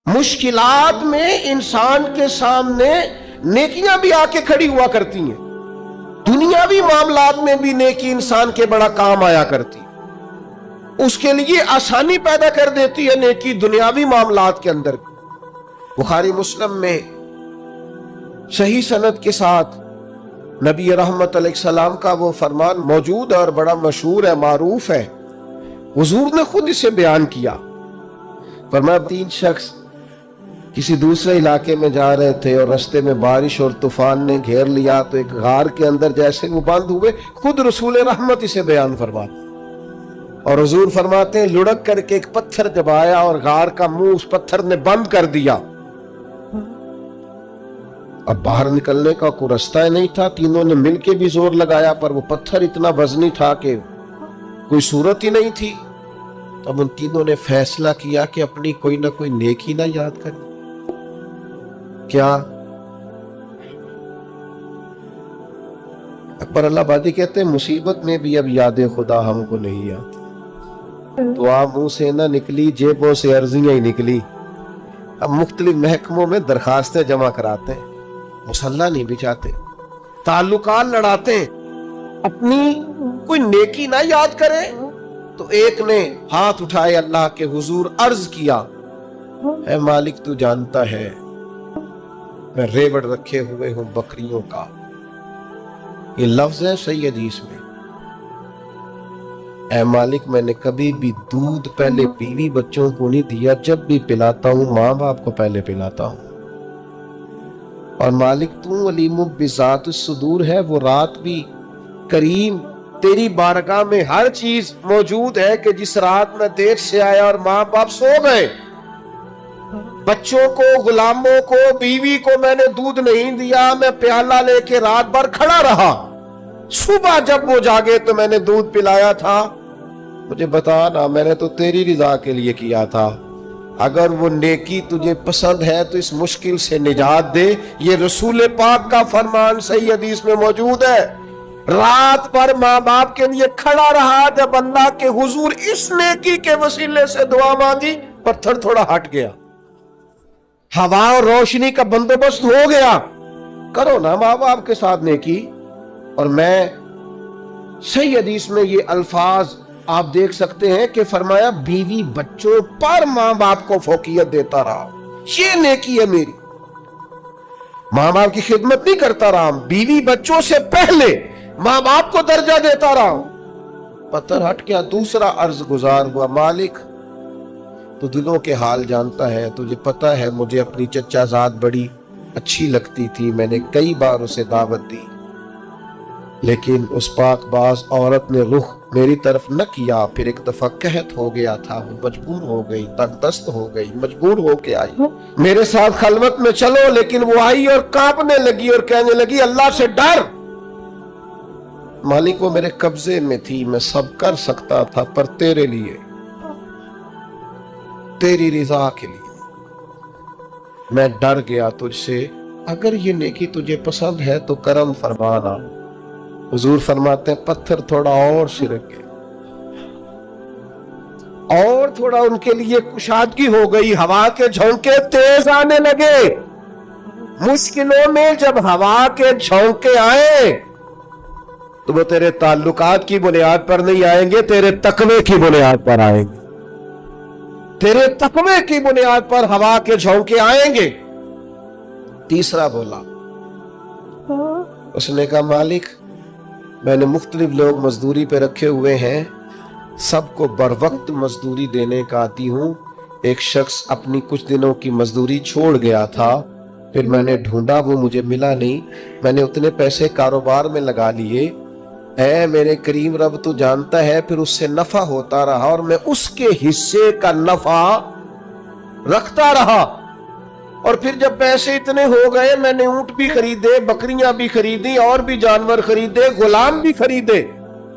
मुश्किलात में इंसान के सामने नेकियां भी आके खड़ी हुआ करती हैं। दुनियावी मामलात में भी नेकी इंसान के बड़ा काम आया करती, उसके लिए आसानी पैदा कर देती है नेकी दुनियावी मामलात के अंदर। बुखारी मुस्लिम में सही सनद के साथ नबी रहमत अलैहिस्सलाम का वो फरमान मौजूद है और बड़ा मशहूर है, मारूफ है। हुजूर ने खुद इसे बयान किया। फरमाया 3 शख्स किसी दूसरे इलाके में जा रहे थे और रास्ते में बारिश और तूफान ने घेर लिया, तो एक गार के अंदर जैसे वो बंद हुए, खुद रसूल रहमत इसे बयान फरमाते। और हुजूर फरमाते हैं लुढ़क करके एक पत्थर दबाया और गार का मुंह उस पत्थर ने बंद कर दिया। अब बाहर निकलने का कोई रास्ता नहीं था। तीनों ने मिलके भी जोर लगाया, पर वो पत्थर इतना वजनी था कि कोई सूरत ही नहीं थी। अब उन तीनों ने फैसला किया कि अपनी कोई ना कोई नेकी ना याद करें। क्या अकबर अल्लाहबादी कहते हैं मुसीबत में भी अब याद खुदा हमको नहीं आती। दुआ मुंह से ना निकली, जेबों से अर्जियां ही निकली। अब मुख्तलिफ महकमों में दरखास्तें जमा कराते हैं, मुसल्ला नहीं बिछाते, ताल्लुकात लड़ाते हैं, अपनी कोई नेकी ना याद करे। तो एक ने हाथ उठाए अल्लाह के हुजूर, अर्ज किया, ऐ मालिक तू जानता है मैं रेवड़ रखे हुए हूं बकरियों का। ये लफ्ज है सही हदीस में। ऐ मालिक मैंने कभी भी दूध पहले बीवी बच्चों को नहीं दिया, जब भी पिलाता हूं माँ बाप को पहले पिलाता हूं। और मालिक तू अलीम बिज़ात सुदूर है, वो रात भी करीम तेरी बारगाह में हर चीज मौजूद है कि जिस रात में देर से आया और माँ बाप सो गए, बच्चों को, गुलामों को, बीवी को मैंने दूध नहीं दिया, मैं प्याला लेके रात भर खड़ा रहा, सुबह जब वो जागे तो मैंने दूध पिलाया था। मुझे बता ना, मैंने तो तेरी रिजा के लिए किया था। अगर वो नेकी तुझे पसंद है तो इस मुश्किल से निजात दे। ये रसूल पाक का फरमान सही हदीस में मौजूद है। रात भर माँ बाप के लिए खड़ा रहा, जब अल्लाह के हुजूर इस नेकी के वसीले से दुआ मांगी, पत्थर थोड़ा हट गया, हवा और रोशनी का बंदोबस्त हो गया। करो ना माँ बाप के साथ नेकी। और मैं सही हदीस में ये अल्फाज आप देख सकते हैं कि फरमाया बीवी बच्चों पर माँ बाप को फौकियत देता रहा, ये नेकी है मेरी। माँ बाप की खिदमत नहीं करता रहा, बीवी बच्चों से पहले माँ बाप को दर्जा देता रहा। पत्थर हट गया, दूसरा अर्ज गुजार हुआ, मालिक तो दिलों के हाल जानता है, तुझे पता है मुझे अपनी चचाजाद बड़ी अच्छी लगती थी, मैंने कई बार उसे दावत दी, लेकिन उस पाकबाज औरत ने रुख मेरी तरफ न किया। फिर एक दफा कहत हो गया था, वो मजबूर हो गई, तंगदस्त हो गई, मजबूर होके आई, मेरे साथ खलवत में चलो। लेकिन वो आई और कांपने लगी और कहने लगी अल्लाह से डर। मालिक वो मेरे कब्जे में थी, मैं सब कर सकता था, पर तेरे लिए, तेरी रिजा के लिए मैं डर गया तुझसे। अगर ये नेकी तुझे पसंद है तो करम फरमाना। हुजूर फरमाते हैं पत्थर थोड़ा और सिरक गया, और थोड़ा उनके लिए कुशादगी हो गई, हवा के झोंके तेज आने लगे। मुश्किलों में जब हवा के झोंके आए तो वो तेरे ताल्लुकात की बुनियाद पर नहीं आएंगे, तेरे तकवे की बुनियाद पर आएंगे। तेरे तकवे की बुनियाद पर हवा के झोंके आएंगे। तीसरा बोला, उसने कहा मालिक मैंने मुख्तलिफ लोग मजदूरी पे रखे हुए हैं, सबको बर वक्त मजदूरी देने का आती हूँ। एक शख्स अपनी कुछ दिनों की मजदूरी छोड़ गया था, फिर मैंने ढूंढा, वो मुझे मिला नहीं, मैंने उतने पैसे कारोबार में लगा लिए। ऐ मेरे करीम रब तू जानता है, फिर उससे नफा होता रहा और मैं उसके हिस्से का नफा रखता रहा। और फिर जब पैसे इतने हो गए, मैंने ऊंट भी खरीदे, बकरियां भी खरीदी, और भी जानवर खरीदे, गुलाम भी खरीदे।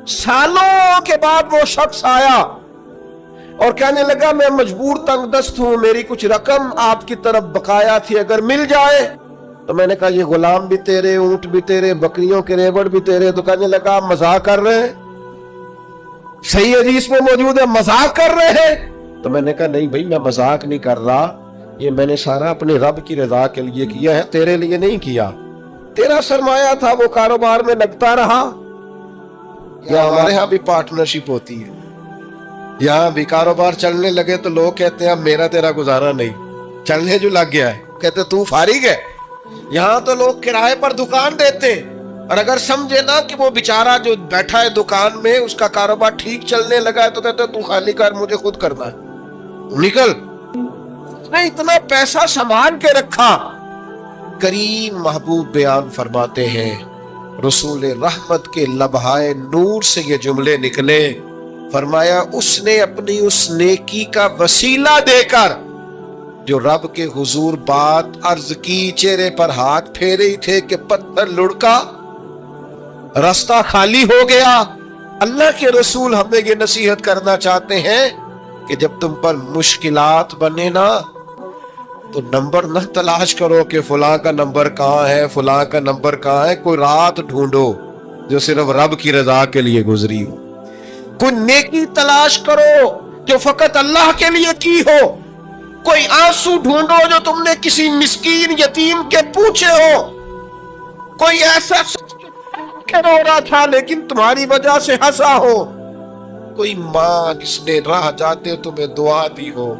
सालों के बाद वो शख्स आया और कहने लगा मैं मजबूर तंगदस्त हूं, मेरी कुछ रकम आपकी तरफ बकाया थी, अगर मिल जाए। तो मैंने कहा ये गुलाम भी तेरे, ऊंट भी तेरे, बकरियों के रेवड़ भी तेरे। तो कहने लगा मजाक कर रहे हैं, सही हदीस में मौजूद है मजाक कर रहे हैं। तो मैंने कहा नहीं भाई मैं मजाक नहीं कर रहा, یہ میں نے سارا اپنے رب کی رضا کے لیے کیا ہے، تیرے لیے نہیں کیا۔ تیرا سرمایہ تھا وہ کاروبار میں لگتا رہا۔ یا ہمارے ہاں بھی پارٹنرشپ ہوتی ہے، یہاں بھی کاروبار چلنے لگے تو لوگ کہتے ہیں اب میرا تیرا گزارا نہیں، چلنے جو لگ گیا ہے کہتے تو فارغ ہے۔ یہاں تو لوگ کرائے پر دکان دیتے، اور اگر سمجھے نا کہ وہ بیچارہ جو بیٹھا ہے دکان میں اس کا کاروبار ٹھیک چلنے لگا ہے تو کہتے تو خالی کر، مجھے خود کرنا ہے، نکل۔ نے اتنا پیسہ سامان کے رکھا۔ کریم محبوب بیان فرماتے ہیں، رسول رحمت کے لبہائے نور سے یہ جملے نکلے، فرمایا اس نے اپنی اس نیکی کا وسیلہ دے کر جو رب کے حضور بات عرض کی، چہرے پر ہاتھ پھیرے ہی تھے کہ پتھر لڑکا، راستہ خالی ہو گیا۔ اللہ کے رسول ہمیں یہ نصیحت کرنا چاہتے ہیں کہ جب تم پر مشکلات بنے نا تو نمبر نہ تلاش کرو کہ فلاں کا نمبر کہاں ہے، فلاں کا نمبر کہاں ہے، کوئی رات ڈھونڈو جو صرف رب کی رضا کے لیے گزری ہو، کوئی نیکی تلاش کرو جو فقط اللہ کے لیے کی ہو، کوئی آنسو ڈھونڈو جو تم نے کسی مسکین یتیم کے پوچھے ہو، کوئی ایسا کہ رو رہا تھا لیکن تمہاری وجہ سے ہنسا ہو، کوئی ماں جس نے راہ جاتے تمہیں دعا دی ہو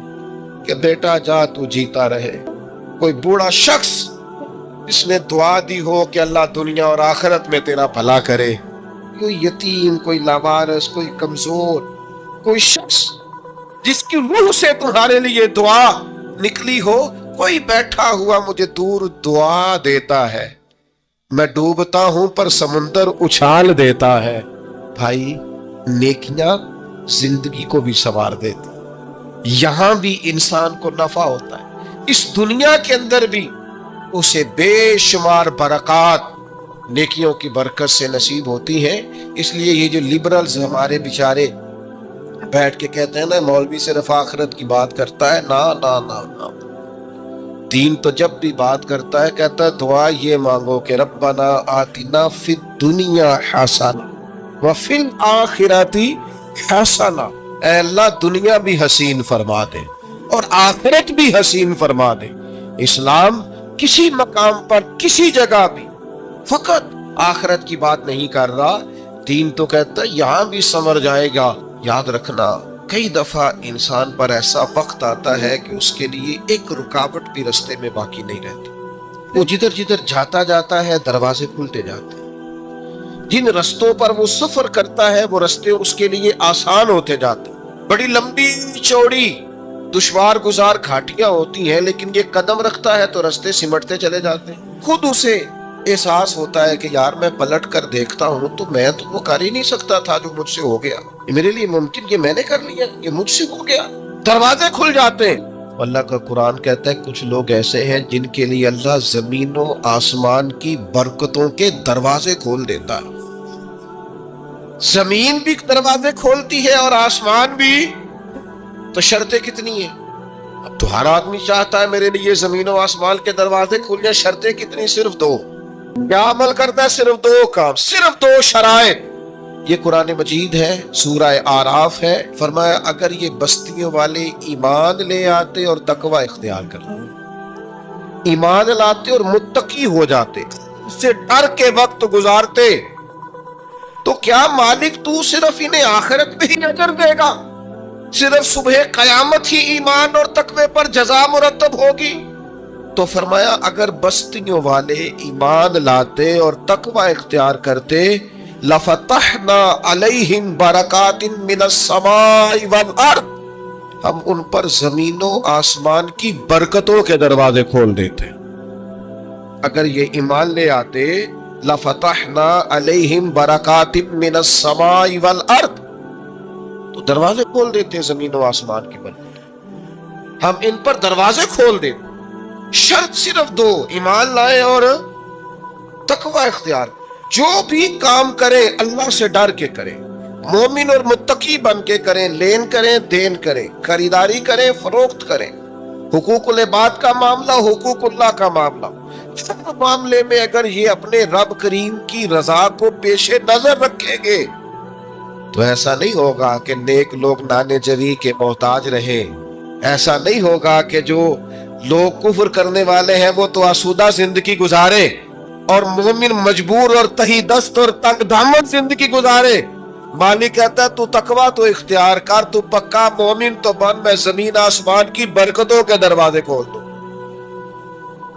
کہ بیٹا جا تو جیتا رہے، کوئی بوڑھا شخص جس نے دعا دی ہو کہ اللہ دنیا اور آخرت میں تیرا بھلا کرے، کوئی یتیم، کوئی لاوارث، کوئی کمزور، کوئی شخص جس کی روح سے تمہارے لیے دعا نکلی ہو، کوئی بیٹھا ہوا مجھے دور دعا دیتا ہے، میں ڈوبتا ہوں پر سمندر اچھال دیتا ہے۔ بھائی نیکیاں زندگی کو بھی سنوار دیتی، یہاں بھی انسان کو نفع ہوتا ہے، اس دنیا کے اندر بھی اسے بے شمار برکات نیکیوں کی برکت سے نصیب ہوتی ہیں۔ اس لیے یہ جو لبرلز ہمارے بیچارے بیٹھ کے کہتے ہیں نا مولوی صرف آخرت کی بات کرتا ہے، نا نا نا نا، دین تو جب بھی بات کرتا ہے کہتا ہے دعا یہ مانگو کہ ربنا آتنا فی الدنیا حسنہ وفی الآخرۃ حسنہ، اے اللہ دنیا بھی حسین فرما دے اور آخرت بھی حسین فرما دے۔ اسلام کسی مقام پر کسی جگہ بھی فقط آخرت کی بات نہیں کر رہا، دین تو کہتا ہے یہاں بھی سمر جائے گا۔ یاد رکھنا کئی دفعہ انسان پر ایسا وقت آتا ہے کہ اس کے لیے ایک رکاوٹ بھی رستے میں باقی نہیں رہتی، وہ جدھر جدھر جاتا جاتا ہے دروازے کھلتے جاتے ہیں، جن رستوں پر وہ سفر کرتا ہے وہ رستے اس کے لیے آسان ہوتے جاتے ہیں، بڑی لمبی چوڑی دشوار گزار گھاٹیاں ہوتی ہیں، لیکن یہ قدم رکھتا ہے تو رستے سمٹتے چلے جاتے ہیں۔ خود اسے احساس ہوتا ہے کہ یار میں پلٹ کر دیکھتا ہوں تو میں تو وہ کر ہی نہیں سکتا تھا جو مجھ سے ہو گیا، یہ میرے لیے ممکن، یہ میں نے کر لیا، یہ مجھ سے ہو گیا، دروازے کھل جاتے ہیں۔ اللہ کا قرآن کہتا ہے کچھ لوگ ایسے ہیں جن کے لیے اللہ زمین و آسمان کی برکتوں کے دروازے کھول دیتا ہے، زمین بھی دروازے کھولتی ہے اور آسمان بھی، تو شرطیں کتنی ہیں؟ اب تو ہر آدمی چاہتا ہے میرے لیے زمین و آسمان کے دروازے کھل جائیں، شرطیں کتنی؟ صرف دو۔ کیا عمل کرتا ہے؟ صرف دو کام، صرف دو شرائط۔ یہ قرآن مجید ہے، سورہ اعراف ہے، فرمایا اگر یہ بستیوں والے ایمان لے آتے اور تقوی اختیار کرتے، ایمان لاتے اور متقی ہو جاتے، اس سے ڈر کے وقت گزارتے، تو کیا مالک تو صرف انہیں آخرت میں ہی اجر دے گا؟ صرف صبح قیامت ہی ایمان اور تقوی پر جزا مرتب ہوگی؟ تو فرمایا اگر بستیوں والے ایمان لاتے اور تقوی اختیار کرتے، لفتحنا علیہم برکات من السماء والارض، ہم ان پر زمین و آسمان کی برکتوں کے دروازے کھول دیتے۔ اگر یہ ایمان لے آتے، لفتحنا علیہم برکات من السماء والارض، تو دروازے کھول دیتے زمین و آسمان کی برکت، ہم ان پر دروازے کھول دیتے۔ شرط صرف دو، ایمان لائے اور تقوی اختیار، جو بھی کام کرے اللہ سے ڈر کے کرے، مومن اور متقی بن کے کریں، لین کریں دین کریں، خریداری کریں فروخت کریں، حقوق العباد کا معاملہ، حقوق اللہ کا معاملہ، ہر معاملے میں اگر یہ اپنے رب کریم کی رضا کو پیش نظر رکھیں گے تو ایسا نہیں ہوگا کہ نیک لوگ نانے جوی کے محتاج رہیں، ایسا نہیں ہوگا کہ جو लोग कुफ्र करने वाले हैं वो तो आसूदा जिंदगी गुजारे और मोमिन मजबूर और तही दस्त और तंग दामन जिंदगी गुजारे। मालिक कहता है तू तकवा तो इख्तियार कर, तू पक्का मोमिन तो बन, मैं जमीन आसमान की बरकतों के दरवाजे खोल दूं।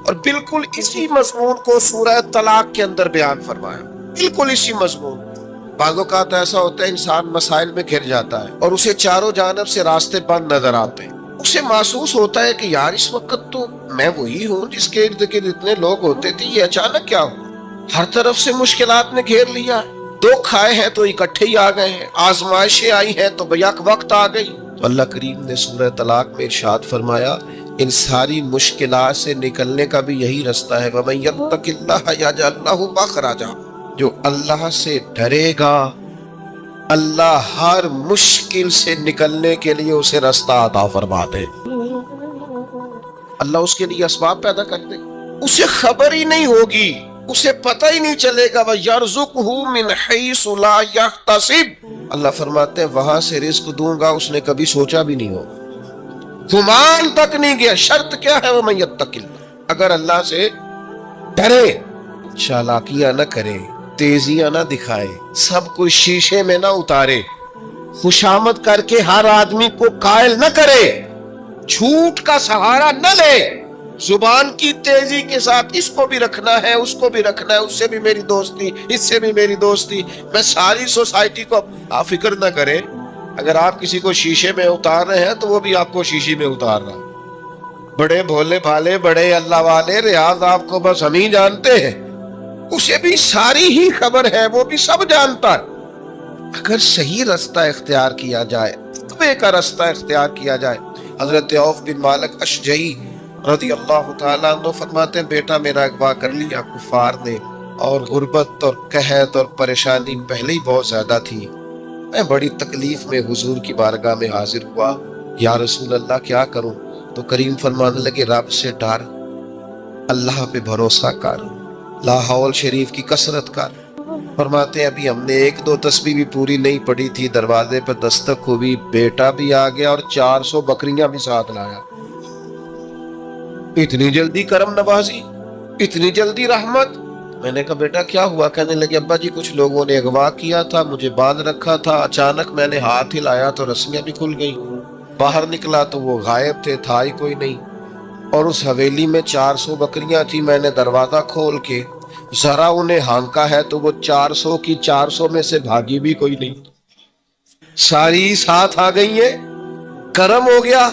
और बिल्कुल इसी मजमून को सूरह तलाक के अंदर बयान फरमाया, बिल्कुल इसी मजमून। बाज़ औक़ात ऐसा होता है इंसान मसाइल में घिर जाता है और उसे चारों जानब से रास्ते बंद नजर आते हैं। उसे महसूस होता है कि यार इस वक्त तो मैं वही हूँ जिसके इर्द गिर्द इतने लोग होते थे, ये अचानक क्या हुआ? हर तरफ से मुश्किलात ने घेर लिया, दुख आए हैं तो इकट्ठे ही आ गए हैं, आजमाइशें आई हैं तो बैक वक्त आ गई। तो अल्लाह करीम ने सूरह तलाक में इरशाद फरमाया इन सारी मुश्किलात से निकलने का भी यही रास्ता है, वमन यत्तकिल्लाह यजअल लहू मखरजा, जो अल्लाह से डरेगा अल्लाह हर मुश्किल से निकलने के लिए उसे रास्ता अता फरमा दे। अल्लाह उसके लिए असबाब पैदा कर दे, उसे खबर ही नहीं होगी, उसे पता ही नहीं चलेगा। वयरज़ुक़हु मिन हैसु ला यहतसिब, अल्लाह फरमाते हैं वहां से रिस्क दूंगा उसने कभी सोचा भी नहीं होगा, गुमान तक नहीं गया। शर्त क्या है? वमन यत्तकिल्लाह, अगर अल्लाह से डरे, चालाकियां न करे, तेजियां ना दिखाए, सब कुछ शीशे में ना उतारे, खुशामद करके हर आदमी को कायल न करे, झूठ का सहारा न ले, जुबान की तेजी के साथ इसको भी रखना है उसको भी रखना है, उससे भी मेरी दोस्ती इससे भी मेरी दोस्ती, मैं सारी सोसाइटी को। आप फिक्र न करें, अगर आप किसी को शीशे में उतार रहे हैं तो वो भी आपको शीशे में उतार रहा है। बड़े भोले भाले बड़े अल्लाह वाले रियाज आपको बस हम ही जानते हैं, उसे भी सारी ही खबर है, वो भी सब जानता है। अगर सही रास्ता इख्तियार किया जाए, तक़वे का रास्ता इख्तियार किया जाए। हजरत औफ बिन मालिक अशजई रज़ी अल्लाह तआला अन्हु फरमाते हैं बेटा मेरा अगवा कर लिया कुफार ने, और गुर्बत और कहत और परेशानी पहले ही बहुत ज्यादा थी, मैं बड़ी तकलीफ में हुजूर की बारगाह में हाजिर हुआ, या रसूल अल्लाह क्या करूं? तो करीम फरमाने लगे रब से डर, अल्लाह पे भरोसा कर, लाहौल शरीफ की कसरत कर। फरमाते हैं अभी हमने एक दो तस्बीह भी पूरी नहीं पड़ी थी, दरवाजे पर दस्तक हुई, बेटा भी आ गया और 400 बकरियां भी साथ लाया। इतनी जल्दी करम नवाजी, इतनी जल्दी रहमत। मैंने कहा बेटा क्या हुआ? कहने लगे अब्बा जी कुछ लोगों ने अगवा किया था, मुझे बांध रखा था, अचानक मैंने हाथ हिलाया तो रस्सियां भी खुल गई, बाहर निकला तो वो गायब थे, था ही कोई नहीं, और उस हवेली में 400 बकरियां थी। मैंने दरवाजा खोल के जरा उन्हें हांका है तो वो 400 की 400 में से भागी भी कोई नहीं, सारी साथ आ गई है, करम हो गया।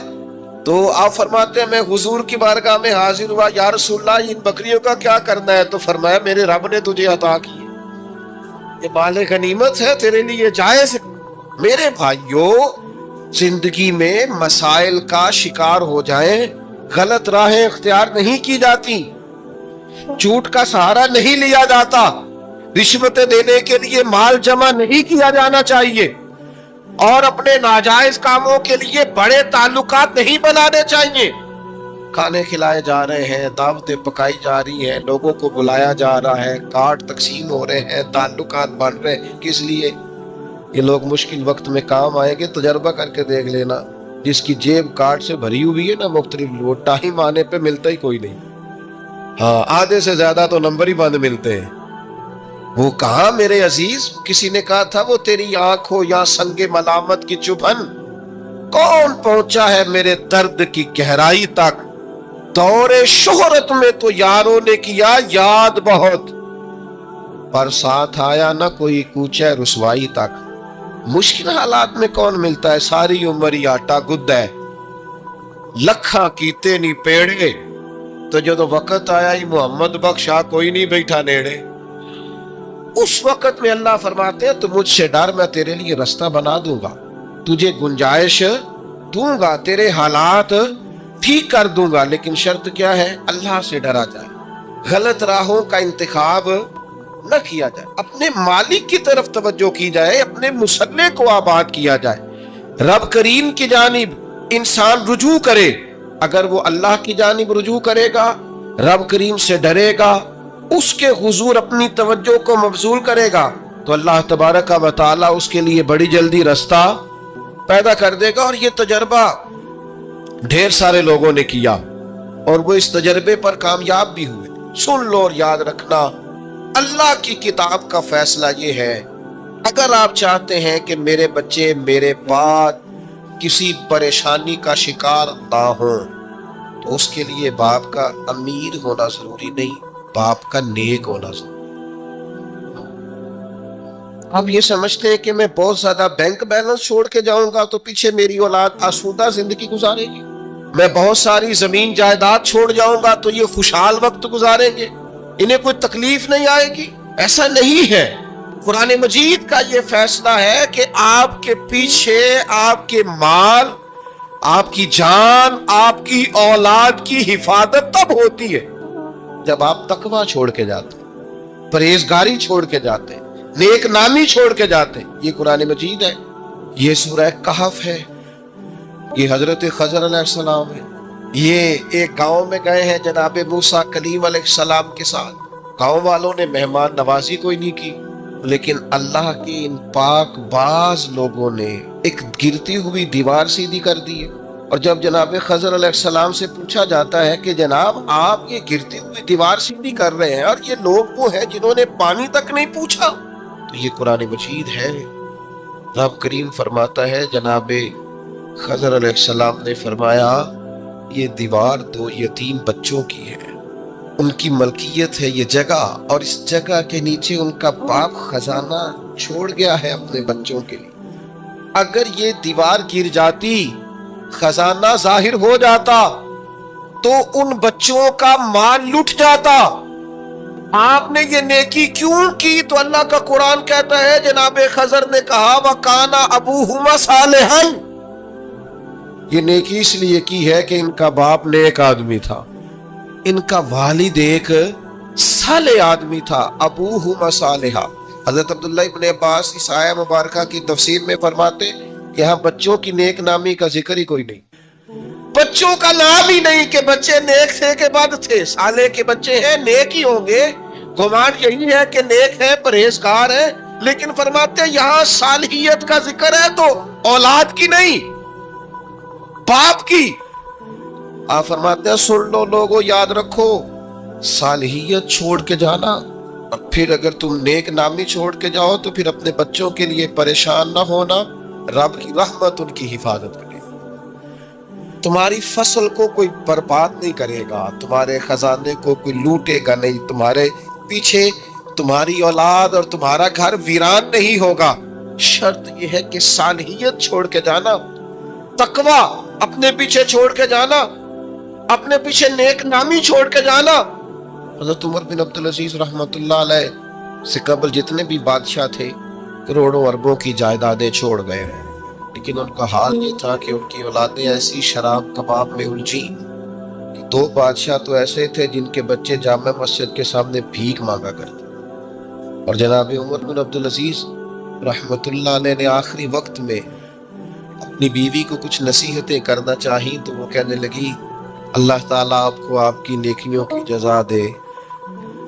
तो आप फरमाते हैं मैं हुजूर की बारगाह में हाजिर हुआ, या रसूलल्लाह इन बकरियों का क्या करना है? तो फरमाया मेरे रब ने तुझे अता की, ये माले गनीमत है तेरे लिए, जायज। मेरे भाइयों जिंदगी में मसाइल का शिकार हो जाए, गलत राहें इख्तियार नहीं की जाती, झूठ का सहारा नहीं लिया जाता, रिश्वतें देने के लिए माल जमा नहीं किया जाना चाहिए, और अपने नाजायज कामों के लिए बड़े ताल्लुकात नहीं बनाने चाहिए। खाने खिलाए जा रहे हैं, दावतें पकाई जा रही हैं, लोगों को बुलाया जा रहा है, कार्ड तकसीम हो रहे हैं, ताल्लुकात बन रहे हैं, किस लिए? ये लोग मुश्किल वक्त में काम आएंगे। तजर्बा करके देख लेना, जिसकी जेब कार्ड से भरी हुई है ना मुख्तलिफ, वो टाइम आने पे मिलता ही कोई नहीं। हाँ, आधे से ज्यादा तो नंबर ही बंद मिलते हैं। वो कहा मेरे अजीज, किसी ने कहा था वो तेरी आंख हो या संगे मलामत की चुभन, कौन पहुंचा है मेरे दर्द की गहराई तक, दौरे शोहरत में तो यारों ने किया याद बहुत, पर साथ आया ना कोई कूचा रुसवाई तक। मुश्किल हालात में कौन मिलता है, सारी उम्र ही आटा गुद्दा है, लखा कीते नी पेड़े, तो जो वक्त आया ही मोहम्मद बख्शा कोई नहीं बैठा नेड़े। उस वक्त में अल्लाह फरमाते हैं तो मुझसे डर, मैं तेरे लिए रास्ता बना दूंगा, तुझे गुंजाइश दूंगा, तेरे हालात ठीक कर दूंगा, लेकिन शर्त क्या है? अल्लाह से डरा जाए, गलत राहों का इंतखाब न किया जाए, अपने मालिक की तरफ तवज्जो की जाए, अपने मुसल्ले को आबाद किया जाए, रब करीम की जानिब इंसान रुजू करे। अगर वो अल्लाह की जानिब रुजू करेगा, रब करीम से डरेगा, उसके हुजूर अपनी तवज्जो को मबजूल करेगा, तो अल्लाह तबारक व तआला उसके लिए बड़ी जल्दी रास्ता पैदा कर देगा। और ये तजर्बा ढेर सारे लोगों ने किया। اور وہ اس تجربے پر کامیاب بھی ہوئے۔ سن لو اور یاد رکھنا، اللہ کی کتاب کا فیصلہ یہ ہے، اگر آپ چاہتے ہیں کہ میرے بچے میرے بعد کسی پریشانی کا شکار نہ ہوں، تو اس کے لیے باپ کا امیر ہونا ضروری نہیں، باپ کا نیک ہونا ضروری۔ آپ یہ سمجھتے ہیں کہ میں بہت زیادہ بینک بیلنس چھوڑ کے جاؤں گا تو پیچھے میری اولاد آسودہ زندگی گزارے گی، میں بہت ساری زمین جائیداد چھوڑ جاؤں گا تو یہ خوشحال وقت گزاریں گے، انہیں کوئی تکلیف نہیں آئے گی؟ ایسا نہیں ہے۔ قرآن مجید کا یہ فیصلہ ہے کہ آپ کے پیچھے آپ کے مال، آپ کی جان، آپ کی اولاد کی حفاظت تب ہوتی ہے جب آپ تقوی چھوڑ کے جاتے ہیں، پرہیزگاری چھوڑ کے جاتے ہیں، نیک نامی چھوڑ کے جاتے ہیں۔ یہ قرآن مجید ہے، یہ سورہ کہف ہے، یہ حضرت خضر علیہ السلام ہے۔ یہ ایک گاؤں میں گئے ہیں جناب موسیٰ کلیم علیہ السلام کے ساتھ، گاؤں والوں نے مہمان نوازی کوئی نہیں کی، لیکن اللہ کے ان پاک باز لوگوں نے ایک گرتی ہوئی دیوار سیدھی کر دی ہے۔ اور جب جناب خضر علیہ السلام سے پوچھا جاتا ہے کہ جناب آپ یہ گرتی ہوئی دیوار سیدھی کر رہے ہیں اور یہ لوگ وہ ہیں جنہوں نے پانی تک نہیں پوچھا، تو یہ قرآن مجید ہے۔ رب کریم فرماتا ہے، جناب خضر علیہ السلام نے فرمایا یہ دیوار دو یتیم بچوں کی ہے، ان کی ملکیت ہے یہ جگہ، اور اس جگہ کے نیچے ان کا باپ خزانہ چھوڑ گیا ہے اپنے بچوں کے لیے۔ اگر یہ دیوار گر جاتی، خزانہ ظاہر ہو جاتا، تو ان بچوں کا مال لٹ جاتا۔ آپ نے یہ نیکی کیوں کی؟ تو اللہ کا قرآن کہتا ہے جناب خضر نے کہا وَكَانَ أَبُوهُمَا صَالِحًا، یہ نیکی اس لیے کی ہے کہ ان کا باپ نیک آدمی تھا، ان کا والد ایک صالح آدمی تھا۔ ابوہما صالحا۔ حضرت عبداللہ ابن عباس اس آیہ مبارکہ کی تفسیر میں فرماتے یہاں بچوں کی نیک نامی کا ذکر ہی کوئی نہیں، بچوں کا نام ہی نہیں کہ بچے نیک تھے کہ بد تھے، صالح کے بچے ہیں نیک ہی ہوں گے، گمان یہی ہے کہ نیک ہے، پرہیزگار ہے، لیکن فرماتے یہاں صالحیت کا ذکر ہے تو اولاد کی نہیں، باپ کی۔ آپ فرماتے ہیں سن لو لوگو، یاد رکھو، صالحیت چھوڑ کے جانا، اور پھر اگر تم نیک نامی چھوڑ کے جاؤ تو پھر اپنے بچوں کے لیے پریشان نہ ہونا، رب کی رحمت ان کی حفاظت کرے گی۔ تمہاری فصل کو کوئی برباد نہیں کرے گا، تمہارے خزانے کو کوئی لوٹے گا نہیں، تمہارے پیچھے تمہاری اولاد اور تمہارا گھر ویران نہیں ہوگا۔ شرط یہ ہے کہ صالحیت چھوڑ کے جانا، تقوی اپنے پیچھے چھوڑ کے جانا، اپنے پیچھے نیک نامی چھوڑ کے جانا۔ حضرت عمر بن عبدالعزیز رحمۃ اللہ علیہ سے قبل جتنے بھی بادشاہ تھے کروڑوں اربوں کی جائیدادیں چھوڑ گئے، لیکن ان کا حال یہ تھا کہ ان کی اولادیں ایسی شراب کباب میں الجھی۔ دو بادشاہ تو ایسے تھے جن کے بچے جامع مسجد کے سامنے بھیک مانگا کرتے، اور جناب عمر بن عبدالعزیز رحمۃ اللہ علیہ نے آخری وقت میں اپنی بیوی کو کچھ نصیحتیں کرنا چاہی تو وہ کہنے لگی اللہ تعالیٰ آپ کو آپ کی نیکیوں کی جزا دے،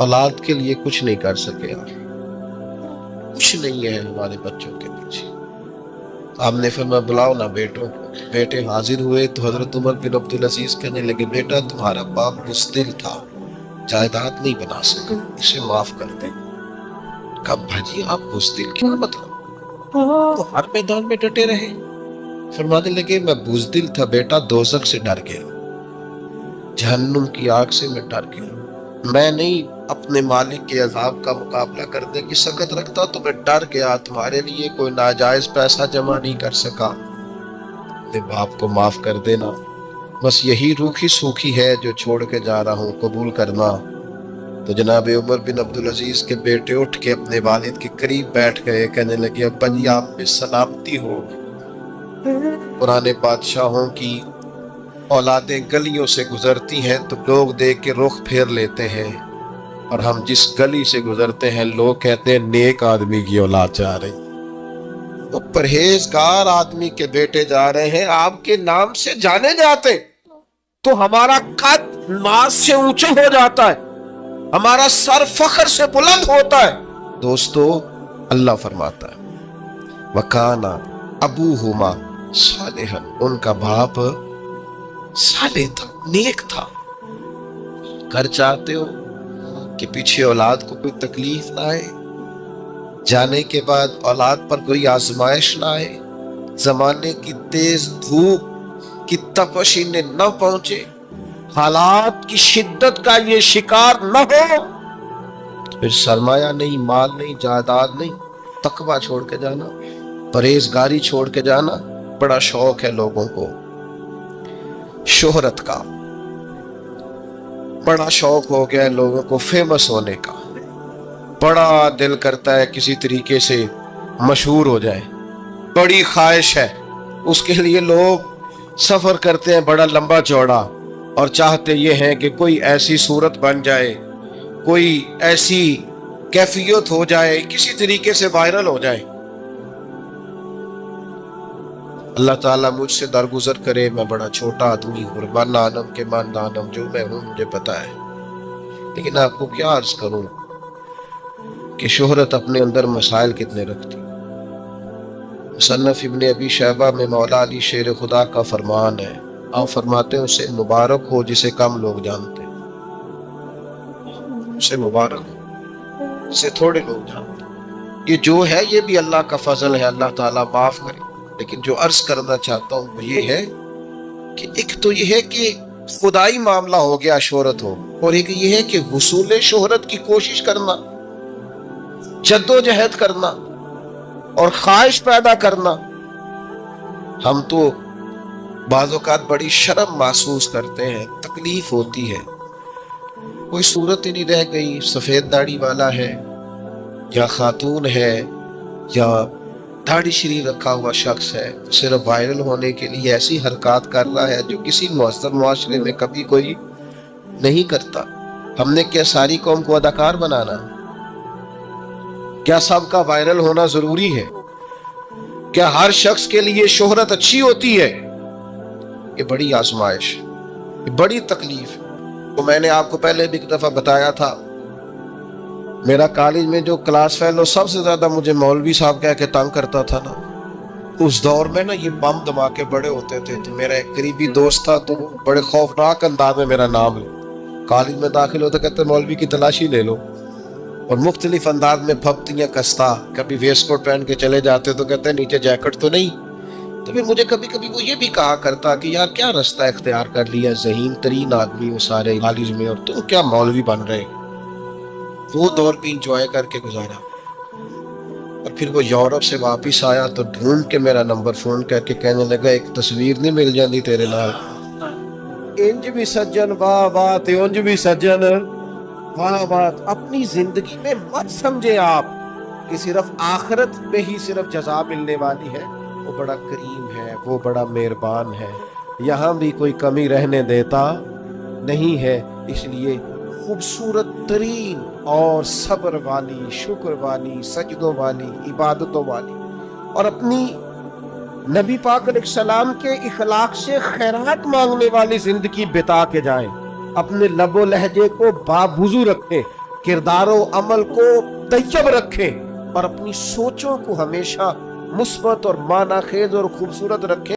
اولاد کے لیے کچھ نہیں کر سکے، کچھ نہیں ہے ہمارے بچوں کے پیچھے۔ آپ نے فرمایا بلاؤ نہ بیٹوں کو، بیٹے حاضر ہوئے تو حضرت عمر بن عبدالعزیز کہنے لگے بیٹا تمہارا باپ بزدل تھا، جائیداد نہیں بنا سکا، اسے معاف کر دیں۔ کہا بھاجی آپ بزدل کیا مطلب؟ تو ہر میدان میں ڈٹے رہے۔ فرمانے لگے میں بزدل تھا بیٹا، دوزخ سے ڈر گیا، جہنم کی آگ سے میں ڈر گیا، میں نہیں اپنے مالک کے عذاب کا مقابلہ کرنے کی سخت رکھتا تو میں ڈر گیا، تمہارے لیے کوئی ناجائز پیسہ جمع نہیں کر سکا، اپنے باپ کو معاف کر دینا، بس یہی روکھی سوکھی ہے جو چھوڑ کے جا رہا ہوں، قبول کرنا۔ تو جناب عمر بن عبدالعزیز کے بیٹے اٹھ کے اپنے والد کے قریب بیٹھ گئے، کہنے لگے ابا جی آپ پہ سلامتی ہو، پرانے بادشاہوں کی اولادیں گلیوں سے گزرتی ہیں تو لوگ دیکھ کے رخ پھیر لیتے ہیں، اور ہم جس گلی سے گزرتے ہیں لوگ کہتے ہیں نیک آدمی کی اولاد جا رہی، تو پرہیزگار آدمی کے بیٹے جا رہے ہیں، آپ کے نام سے جانے جاتے تو ہمارا قد ناز سے اونچا ہو جاتا ہے، ہمارا سر فخر سے بلند ہوتا ہے۔ دوستو اللہ فرماتا ہے وَكَانَ أَبُوهُمَا صَالِحًا، ان کا باپ صالح تھا، نیک تھا، घर चाहते हो कि पीछे औलाद को कोई तकलीफ ना आए, जाने के बाद औलाद पर कोई आजमाइश ना आए, जमाने की तेज धूप की तपश इन्हें न पहुंचे, हालात की शिद्दत का ये शिकार न हो, फिर सरमाया नहीं, माल नहीं, जायदाद नहीं, तकवा छोड़ के जाना, परहेजगारी छोड़ के जाना। बड़ा शौक है लोगों को शोहरत का, बड़ा शौक हो गया है लोगों को फेमस होने का, बड़ा दिल करता है किसी तरीके से मशहूर हो जाए, बड़ी ख्वाहिश है। उसके लिए लोग सफर करते हैं बड़ा लंबा चौड़ा और चाहते ये हैं कि कोई ऐसी सूरत बन जाए, कोई ऐसी कैफियत हो जाए, किसी तरीके से वायरल हो जाए। अल्लाह ताला मुझसे दरगुजर करे, मैं बड़ा छोटा आदमी हूँ, कुर्बान आलम के मानदानम जो मैं हूँ मुझे पता है, लेकिन आपको क्या अर्ज करूं कि शोहरत अपने अंदर मसाइल कितने रखती। मुसन्नफ इब्न अबी शैबा में मौला अली शेर खुदा का फरमान है, आप फरमाते हैं उसे मुबारक हो जिसे कम लोग जानते हैं, उसे मुबारक हो जिसे थोड़े लोग जानते हैं। ये जो है ये भी अल्लाह का फजल है, अल्लाह ताला माफ करे। लेकिन जो अर्ज करना चाहता हूँ वो ये है कि एक तो ये है कि खुदाई मामला हो गया शोहरत हो, और एक ये है कि हुसूल शोहरत की कोशिश करना, जद्दोजहद करना और ख्वाहिश पैदा करना। हम तो बाज़ औक़ात बड़ी शर्म महसूस करते हैं, तकलीफ होती है, कोई सूरत ही नहीं रह गई, सफ़ेद दाढ़ी वाला है या खातून है या दाढ़ी शरीफ रखा हुआ शख्स है, सिर्फ वायरल होने के लिए ऐसी हरकत कर रहा है जो किसी मुअस्सर मुआशरे में कभी कोई नहीं करता। हमने क्या सारी कौम को अदाकार बनाना? क्या सबका वायरल होना जरूरी है? क्या हर शख्स के लिए शोहरत अच्छी होती है? ये बड़ी आजमाइश, ये बड़ी तकलीफ। तो मैंने आपको पहले भी एक दफा बताया था, मेरा कॉलेज में जो क्लास फेलो सबसे ज्यादा मुझे मौलवी साहब कह के तंग करता था ना, उस दौर में ना ये बम धमाके बड़े होते थे। तो मेरा एक करीबी दोस्त था, तो वो बड़े खौफनाक अंदाज में मेरा नाम ले, कॉलेज में दाखिल होते कहते मौलवी की तलाशी ले लो, और मुख्तलिफ अंदाज में फब्तियाँ कसता। कभी वेस्ट कोट पहन के चले जाते तो कहते नीचे जैकेट तो नहीं। तो फिर मुझे कभी कभी वो ये भी कहा करता कि यार क्या रास्ता इख्तियार कर लिया, ज़हीन तरीन आदमी हो सारे कॉलेज में और तुम क्या मौलवी बन रहे। वो दौर भी इंजॉय करके गुजारा। और फिर वो यूरोप से वापस आया तो ढूंढ के मेरा नंबर फोन करके कहने लगा एक तस्वीर नहीं मिल जाती तेरे नाल। इंज भी सज्जन वाह वाह, ते उंज भी सज्जन वाह वाह। अपनी जिंदगी में मत समझे आप कि सिर्फ आखिरत में ही सिर्फ जज़ा मिलने वाली है। वो बड़ा करीम है, वो बड़ा मेहरबान है, यहाँ भी कोई कमी रहने देता नहीं है। इसलिए खूबसूरत तरीन और सब्र वाली, शुक्र वाली, सजदों वाली, इबादतों वाली और अपनी नबी पाक अलैहिस्सलाम के इखलाक से खैरात मांगने वाली जिंदगी बिता के जाएं। अपने लबो लहजे को बावुज़ू रखें, किरदारो अमल को तैयब रखें और अपनी सोचों को हमेशा मुस्बत और मानाखेज और खूबसूरत रखें।